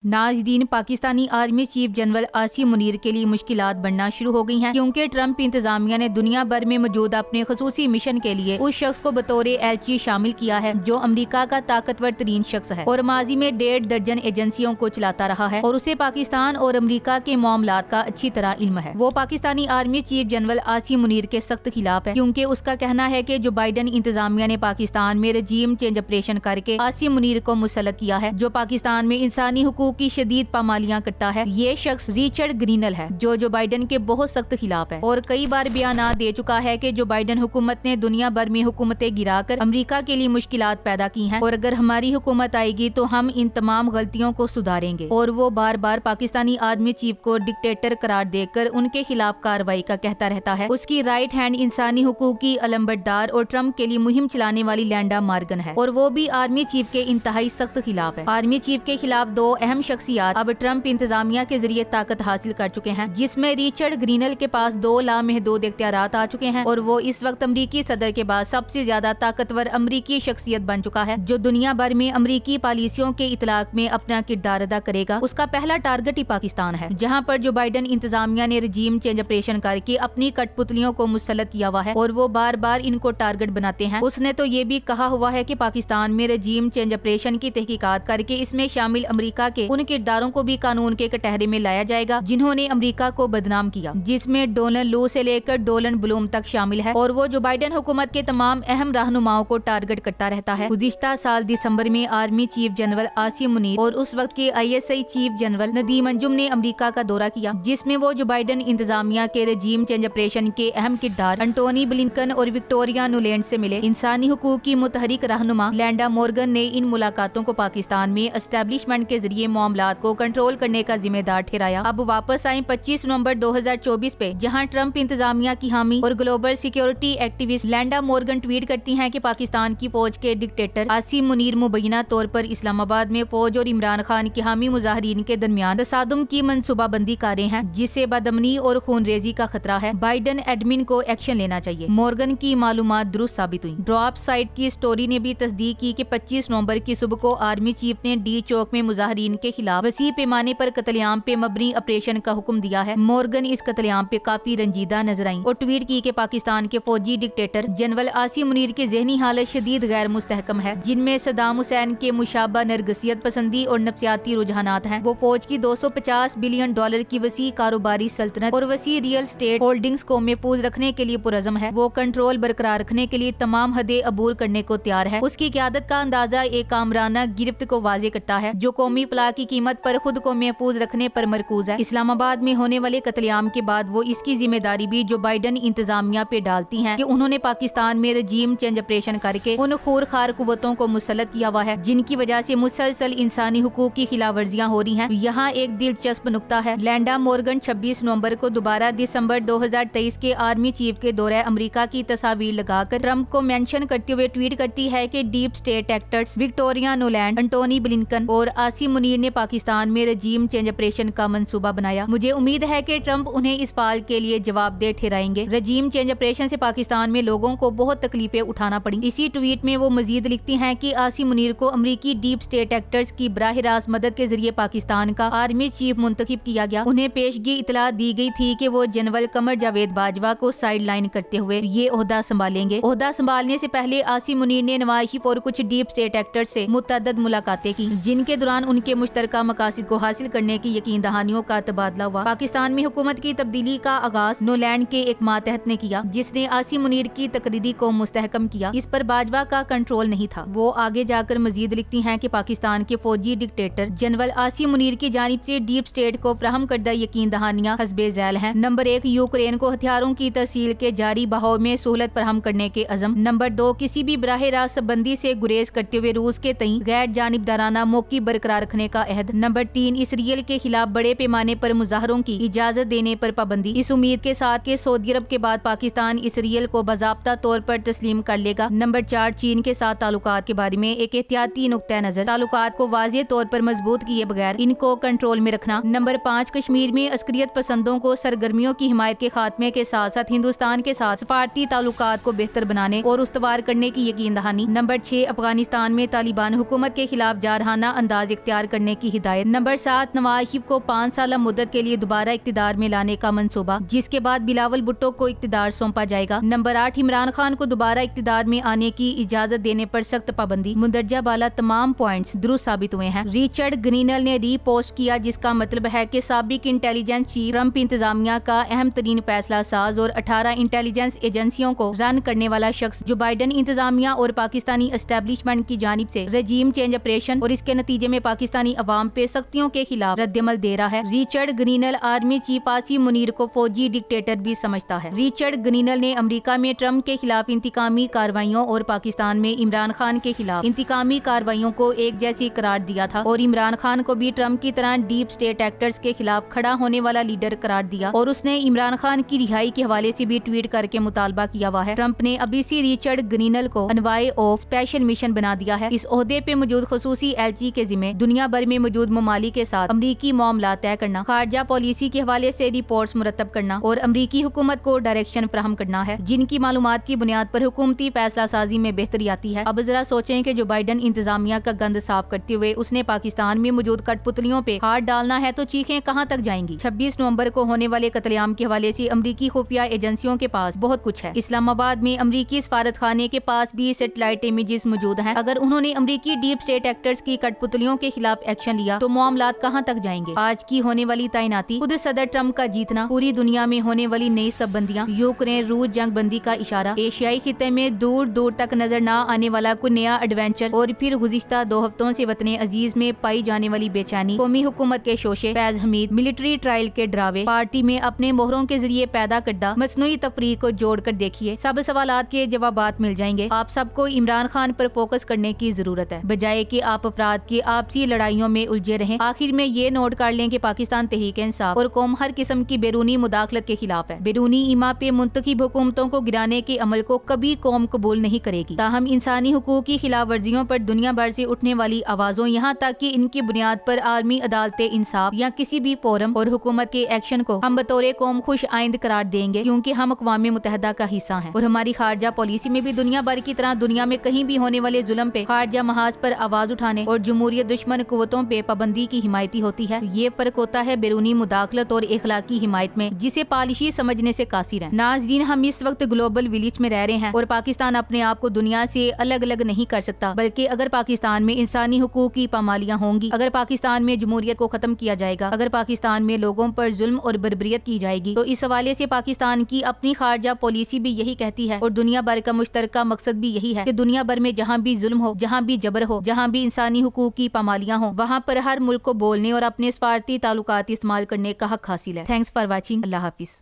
नाज़रीन, Pakistani army chief general Asim Munir के लिए मुश्किलात बढ़ना शुरू हो गई हैं क्योंकि ट्रंप इंतजामिया ने दुनिया भर में मौजूद अपने खसूसी मिशन के लिए उस शख्स को बतौर एलची शामिल किया है जो अमेरिका का ताकतवर तरीन शख्स है और माजी में 1.5 दर्जन एजेंसियों को चलाता रहा है और उसे पाकिस्तान और अमेरिका के मामलात का अच्छी तरह इल्म है। वो Pakistani army chief general Asim Munir के सख्त खिलाफ है क्योंकि उसका कहना है कि जो बाइडन इंतजामिया ने पाकिस्तान में रजीम चेंज ऑपरेशन करके आसिम मुनीर को मुसल्लत किया है जो पाकिस्तान में इंसानी हुकूक की शदीद पामालियां करता है। ये शख्स रिचर्ड ग्रीनल है जो बाइडन के बहुत सख्त खिलाफ है और कई बार बयान दे चुका है कि जो बाइडन हुकूमत ने दुनिया भर में हुकूमतें गिराकर अमेरिका के लिए मुश्किलात पैदा की हैं और अगर हमारी हुकूमत आएगी तो हम इन तमाम गलतियों को सुधारेंगे। और वो बार बार पाकिस्तानी आर्मी चीफ को डिक्टेटर करार देकर उनके खिलाफ कार्रवाई का कहता रहता है। उसकी राइट हैंड इंसानी हुकूक की अलंबरदार और ट्रंप के लिए मुहिम चलाने वाली लैंडा मॉर्गन है और वो भी आर्मी चीफ के इंतहाई सख्त खिलाफ है। आर्मी चीफ के खिलाफ दो अहम शख्सियात अब ट्रंप इंतजामिया के जरिए ताकत हासिल कर चुके हैं, जिसमें रिचर्ड ग्रीनल के पास 2 लामहदूद इख्तियारात आ चुके हैं और वो इस वक्त अमरीकी सदर के बाद सबसे ज्यादा ताकतवर अमरीकी शख्सियत बन चुका है जो दुनिया भर में अमरीकी पॉलिसियों के इतलाक में अपना किरदार अदा करेगा। उसका पहला टारगेट ही पाकिस्तान है जहाँ पर जो बाइडन इंतजामिया ने रजीम चेंज ऑपरेशन करके अपनी कठपुतलियों को मुसल्लत किया हुआ है और वो बार बार इनको टारगेट बनाते हैं। उसने तो ये भी कहा हुआ है कि पाकिस्तान में रजीम चेंज ऑपरेशन की तहकीकात करके इसमें शामिल अमेरिका के उन किरदारों को भी कानून के कटहरे में लाया जाएगा जिन्होंने अमेरिका को बदनाम किया, जिसमें डोनाल्ड लू से लेकर डोनाल्ड ब्लूम तक शामिल है और वो जो बाइडन हुकूमत के तमाम अहम रहनुमाओं को टारगेट करता रहता है। गुज़िश्ता साल दिसंबर में army chief general Asim Munir और उस वक्त के ISI chief general Nadeem Anjum ने अमेरिका का दौरा किया, जिसमें वो जो बाइडन इंतजामिया के रजीम चेंज ऑपरेशन के अहम किरदार एंटोनी ब्लिंकन और विक्टोरिया नुलैंड से मिले। इंसानी हुकूक की मुतहरिक रहनुमा लैंडा मॉर्गन ने इन मुलाकातों को पाकिस्तान में एस्टेब्लिशमेंट के जरिए मामलात को कंट्रोल करने का जिम्मेदार ठहराया। अब वापस आए 25 नवंबर 2024 पे, जहां ट्रंप इंतजामिया की हामी और global security activist lambda Morgan tweet करती हैं कि पाकिस्तान की फौज के डिक्टेटर आसिम मुनीर मुबैना तौर पर इस्लामाबाद में फौज और इमरान खान की हामी मुजाहिरीन के दरमियान तसादुम की मनसूबाबंदी कर रहे हैं जिससे बदअमनी और खूनरेजी का खतरा है। बाइडन एडमिन को एक्शन लेना चाहिए। मॉर्गन की मालूमात दुरुस्त साबित हुई। ड्रॉप साइट की स्टोरी ने भी तस्दीक की कि 25 नवंबर की सुबह को आर्मी चीफ ने डी चौक में मुजाहिरीन के खिलाफ वसी पैमाने पर कत्लेआम पे मबनी ऑपरेशन का हुक्म दिया है। मॉर्गन इस कत्लेआम पे काफी रंजीदा नजर आई और ट्वीट की कि पाकिस्तान के फौजी डिक्टेटर जनरल आसिम मुनीर की ज़हनी हालत शदीद गैर मुस्तहकम है, जिनमें सद्दाम हुसैन के मुशाबा नरगसियत पसंदी और नफ्सियाती रुझानात हैं। वो फौज की $250 बिलियन की वसी कारोबारी सल्तनत और वसी रियल स्टेट होल्डिंग्स को महफूज रखने के लिए पुरज़म है। वो कंट्रोल बरकरार रखने के लिए तमाम हदें अबूर करने को तैयार है। उसकी क़यादत का अंदाजा एक आमराना गिरफ्त को वाजे करता है जो कौमी फलाह की कीमत पर खुद को महफूज रखने पर मरकूज है। इस्लामाबाद में होने वाले कत्लेआम के बाद वो इसकी जिम्मेदारी भी जो बाइडन इंतजामिया पे डालती हैं कि उन्होंने पाकिस्तान में रजीम चेंज ऑपरेशन करके उन खूरखार कुव्वतों को मुसल्लत किया हुआ है जिनकी वजह से मुसलसल इंसानी हुकूक की खिलाफ वर्जियां हो रही हैं। यहाँ एक दिलचस्प नुक्ता है। लैंडा मॉर्गन 26 नवंबर को दोबारा दिसंबर 2023 के आर्मी चीफ के दौरे अमेरिका की तस्वीर लगाकर ट्रंप को मेंशन करते हुए ट्वीट करती है कि deep state actors Victoria Nuland, Antony Blinken और आसिम मुनीर ने पाकिस्तान में रजीम चेंज ऑपरेशन का मंसूबा बनाया। मुझे उम्मीद है कि ट्रंप उन्हें इस पाल के लिए जवाबदेह ठहराएंगे। रजीम चेंज ऑपरेशन से पाकिस्तान में लोगों को बहुत तकलीफें उठाना पड़ी। इसी ट्वीट में वो मजीद लिखती हैं कि आसिम मुनीर को अमरीकी डीप स्टेट एक्टर्स की बराह रास्त मदद के जरिए पाकिस्तान का आर्मी चीफ मुंतखब किया गया। उन्हें पेशगी इतला दी गई थी कि वो जनरल कमर जावेद बाजवा को साइड लाइन करते हुए ये ओहदा संभालेंगे। ओहदा संभालने से पहले आसिम मुनीर ने नवाशिफ और कुछ डीप स्टेट एक्टर्स से मुतअद्दिद मुलाकातें की जिनके दौरान उनके मुश्तरका मकासद को हासिल करने की यकीन दहानियों का तबादला हुआ। पाकिस्तान में हुकूमत की तब्दीली का आगाज नुलैंड के एक मातहत ने किया जिसने आसिम मुनीर की तकरीरी को मुस्तहकम किया। इस पर बाजवा का कंट्रोल नहीं था। वो आगे जाकर मजीद लिखती हैं कि पाकिस्तान के फौजी डिक्टेटर जनरल आसिम मुनीर की जानिब से डीप स्टेट को फ्राहम करदा यकीन दहानियां हस्बे झैल हैं। नंबर 1, यूक्रेन को हथियारों की तहसील के जारी बहाव में सहूलत फराहम करने के अज़म। नंबर 2, किसी भी बराह रास्त बंदी से गुरेज करते हुए रूस के तई गैर जानिबदाराना मौकी बरकरार रखने का अहद। नंबर 3, इसराइल के खिलाफ बड़े पैमाने पर मुजाहरों की इजाजत देने पर पाबंदी, इस उम्मीद के साथ कि सऊदी अरब के बाद पाकिस्तान इसराइल को बाज़ाब्ता तौर पर तस्लीम कर लेगा। नंबर 4, चीन के साथ ताल्लुकात के बारे में एक एहतियाती नुक्ता नजर, ताल्लुकात को वाज़ेह तौर पर मजबूत किए बगैर इनको कंट्रोल में रखना। नंबर 5, कश्मीर में अस्करियत पसंदों को सरगर्मियों की हिमायत के खात्मे के साथ साथ हिंदुस्तान के साथ सफारती ताल्लुकात को बेहतर बनाने और उस्तवार करने की यकीन दहानी। नंबर 6, अफगानिस्तान में तालिबान हुकूमत के खिलाफ जारहाना अंदाज इख्तियार करने करने की हिदायत। नंबर 7, नवाज शरीफ को 5 साल मुद्दत के लिए दोबारा इक्तिदार में लाने का मंसूबा, जिसके बाद बिलावल भुट्टो को इक्तिदार सौंपा जाएगा। नंबर 8, इमरान खान को दोबारा इक्तिदार में आने की इजाजत देने पर सख्त पाबंदी। मुंदरजा बाला तमाम पॉइंट्स दुरुस्त साबित हुए हैं। रिचर्ड ग्रीनल ने रीपोस्ट किया, जिसका मतलब है कि साबिक इंटेलिजेंस चीफ ट्रंप इंतजामिया का अहम तरीन फैसला साज और 18 इंटेलिजेंस एजेंसियों को रन करने वाला शख्स जो बाइडन इंतजामिया और पाकिस्तानी एस्टेब्लिशमेंट की जानिब से रजीम चेंज ऑपरेशन और इसके नतीजे में पाकिस्तानी अवाम पे सख्तियों के खिलाफ रद्दमल दे रहा है। Richard Grenell army chief Asim Munir को फौजी डिक्टेटर भी समझता है। रिचर्ड ग्रीनल ने अमेरिका में ट्रंप के खिलाफ इंतकामी कार्रवाइयों और पाकिस्तान में इमरान खान के खिलाफ इंतकामी कार्रवाइयों को एक जैसी करार दिया था और इमरान खान को भी ट्रंप की तरह डीप स्टेट एक्टर्स के खिलाफ खड़ा होने वाला लीडर करार दिया और उसने इमरान खान की रिहाई के हवाले से भी ट्वीट करके मुतालबा किया हुआ है। ट्रंप ने अभी से रिचर्ड ग्रीनल को अनवाय ऑफ स्पेशल मिशन बना दिया है। इस ओहदे पे मौजूद खसूसी एलची के जिम्मे दुनिया भर में मौजूद ममालिक के साथ अमरीकी मामला तय करना, खारजा पॉलिसी के हवाले से रिपोर्ट्स मुरतब करना और अमरीकी हुकूमत को डायरेक्शन फराहम करना है, जिनकी मालूमात की बुनियाद पर हुकूमती फैसला साजी में बेहतरी आती है। अब जरा सोचें कि जो बाइडन इंतजामिया का गंद साफ करते हुए उसने पाकिस्तान में मौजूद कठपुतलियों पे हाथ डालना है तो चीखें कहां तक जाएंगी। 26 नवंबर को होने वाले कत्लेआम के हवाले से अमरीकी खुफिया एजेंसियों के पास बहुत कुछ है। इस्लामाबाद में अमरीकी सफारत खाने के पास भी सैटेलाइट इमेजेस मौजूद हैं। अगर उन्होंने अमरीकी डीप स्टेट एक्टर्स की कठपुतलियों के खिलाफ एक्शन लिया तो मामलात कहां तक जाएंगे। आज की होने वाली तैनाती, खुद सदर ट्रंप का जीतना, पूरी दुनिया में होने वाली नई सबबंदियां, यूक्रेन रूस जंग बंदी का इशारा, एशियाई खिते में दूर दूर तक नजर न आने वाला कोई नया एडवेंचर और फिर गुज़िश्ता 2 हफ्तों से वतने अजीज में पाई जाने वाली बेचैनी, कौमी हुकूमत के शोशे, फैज हमीद, मिलिट्री ट्रायल के ड्रावे, पार्टी में अपने मोहरों के जरिए पैदा करदा मसनूई तफरीक को जोड़ कर देखिए, सब सवालात के जवाबात मिल जाएंगे। आप सबको इमरान खान पर फोकस करने की जरूरत है, बजाय कि आप अफराद की आपसी लड़ाइयों में उलझे रहें। आखिर में ये नोट कर लें कि पाकिस्तान तहरीक इंसाफ और कौम हर किस्म की बैरूनी मुदाखलत के खिलाफ है। बैरूनी इमा पे मुंतखब हुकूमतों को गिराने के अमल को कभी कौम कबूल नहीं करेगी। ताहम इंसानी हुकूक की खिलाफ वर्जियों पर दुनिया भर से उठने वाली आवाजों, यहाँ तक कि इनकी बुनियाद पर आर्मी अदालत इंसाफ या किसी भी फोरम और हुकूमत के एक्शन को हम बतौर कौम खुश आइंद करार देंगे, क्योंकि हम अक़वाम मुत्तहिदा का हिस्सा हैं और हमारी खारजा पॉलिसी में भी दुनिया भर की तरह दुनिया में कहीं भी होने वाले जुल्म पे खारजा महाज पर आवाज उठाने और जमहूरियत दुश्मन कुव्वतों पे पाबंदी की हिमायती होती है। ये फर्क होता है बैरूनी मुदाखलत और इखलाकी हिमायत में, जिसे पॉलिसी समझने से कासिर है। नाज़रीन, हम इस वक्त ग्लोबल विलेज में रह रहे हैं और पाकिस्तान अपने आप को दुनिया से अलग अलग नहीं कर सकता, बल्कि अगर पाकिस्तान में इंसानी हुकूक की पामालियां होंगी, अगर पाकिस्तान में जमहूरियत को खत्म किया जाएगा, अगर पाकिस्तान में लोगों पर जुल्म और बर्बरियत की जाएगी, तो इस हवाले से पाकिस्तान की अपनी खारजा पॉलिसी भी यही कहती है और दुनिया भर का मुश्तरका मकसद भी यही है कि दुनिया भर में जहाँ भी जुल्म हो, जहाँ भी जबर हो, जहाँ भी इंसानी हुकूक की पामालियां हो, वहाँ पर हर मुल्क को बोलने और अपने सफारती ताल्लुकात इस्तेमाल करने का हक हासिल है। Thanks for watching. Allah Hafiz.